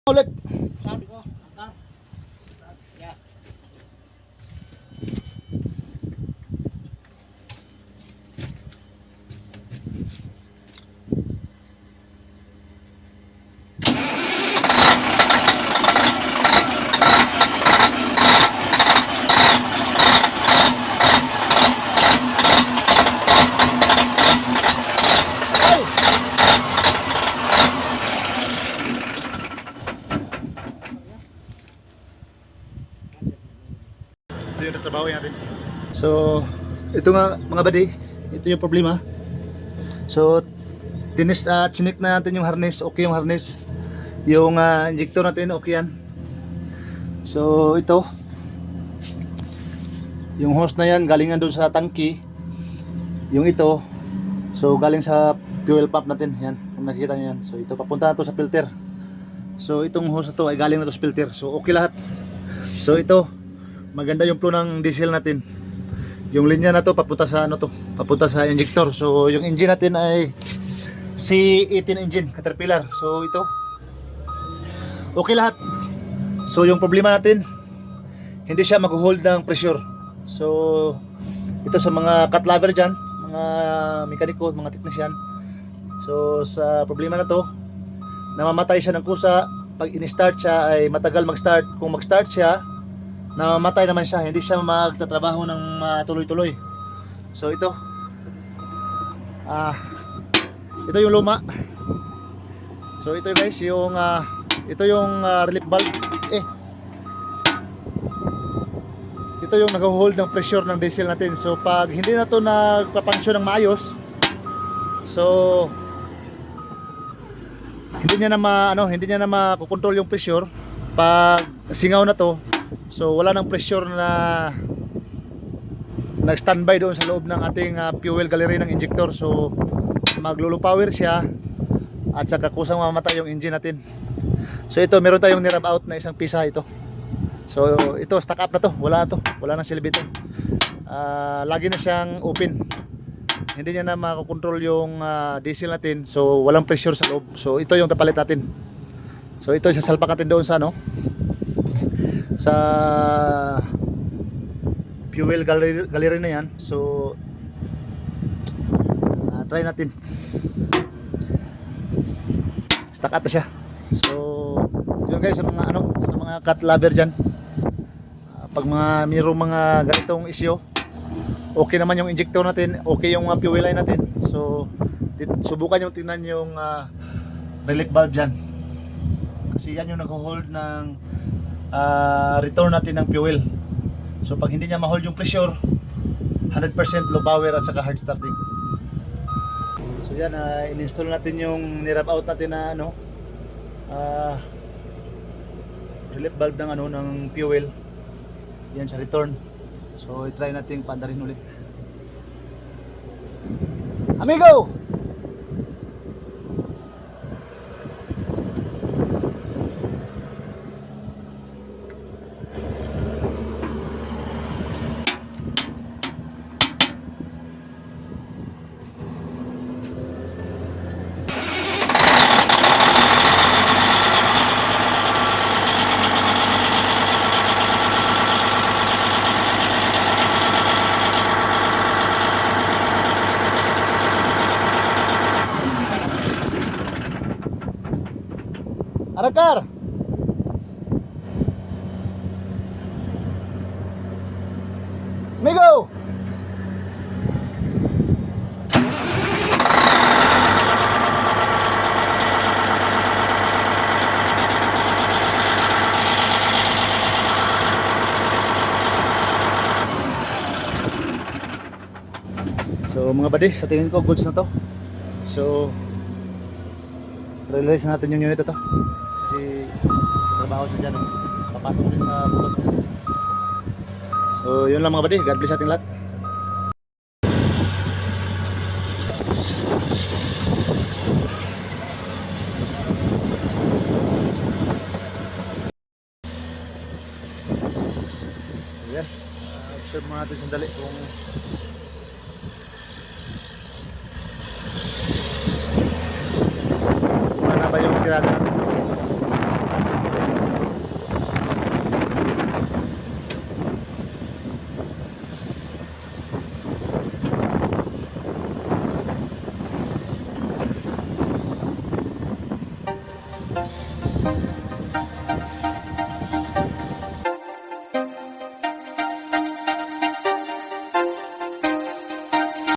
Ulit. Sabi ko, angka. Yeah. Ito yung trabaho natin. So, ito nga mga buddy, ito yung problema. So, chinik na natin yung harness, okay yung harness. Yung injector natin, okay yan. So, ito. Yung hose na yan, galingan doon sa tangki. Yung ito, so galing sa fuel pump natin, yan, kung nakikita nyo yan. So, ito, papunta na to sa filter. So, itong hose na to ay galing na to sa filter. So, okay lahat. So, ito, maganda yung flow ng diesel natin. Yung linya na to papunta sa ano to, papunta sa injector. So yung engine natin ay C18 engine, Caterpillar. So ito, okay lahat. So yung problema natin, hindi siya mag-hold ng pressure. So ito sa mga cut lover dyan, mga mekaniko, mga technician. So sa problema na to, namamatay siya ng kusa. Pag in-start siya ay matagal mag-start. Kung mag-start siya, namamatay naman siya, hindi siya magtatrabaho ng tuloy-tuloy. So ito, ito yung luma. So ito guys, yung ito yung relief valve. Ito yung nag-hold ng pressure ng diesel natin. So pag hindi na to nagpapangsyon ng maayos, so hindi niya na makokontrol yung pressure. Pag singaw na to, so wala nang pressure na nag-standby doon sa loob ng ating fuel gallery ng injector. So maglulo power siya at saka kusang mamatay yung engine natin. So ito, meron tayong nirab out na isang pisa ito. So ito, stock up na to, wala nang silbi ito. Lagi na siyang open. Hindi niya na makokontrol yung diesel natin. So walang pressure sa loob. So ito yung kapalit natin. So ito, sasalpak natin doon sa sa fuel gallery na yan. So try natin. Stuck up na siya. So yun guys, sa mga cut lover dyan, pag mayroong mga ganitong issue, okay naman yung injector natin, okay yung fuel line natin. So subukan yung tingnan yung relief valve dyan, kasi yan yung nag-hold ng return natin ng fuel. So pag hindi niya ma-hold yung pressure, 100% low power at saka hard starting. So yan, in-install natin yung nirab out natin na relief valve ng ng fuel. Yan sa return. So i-try natin paandarin ulit. Amigo! Arakar! Amigo! So mga buddy, sa tingin ko goods na to. So release natin yung unit ito. Kasi trabaho siya dyan, papasok din sa butas niya. So yun lang mga buddy, God bless ating lahat. Ayan, observe mga natin sandali kung ano ba yung tirada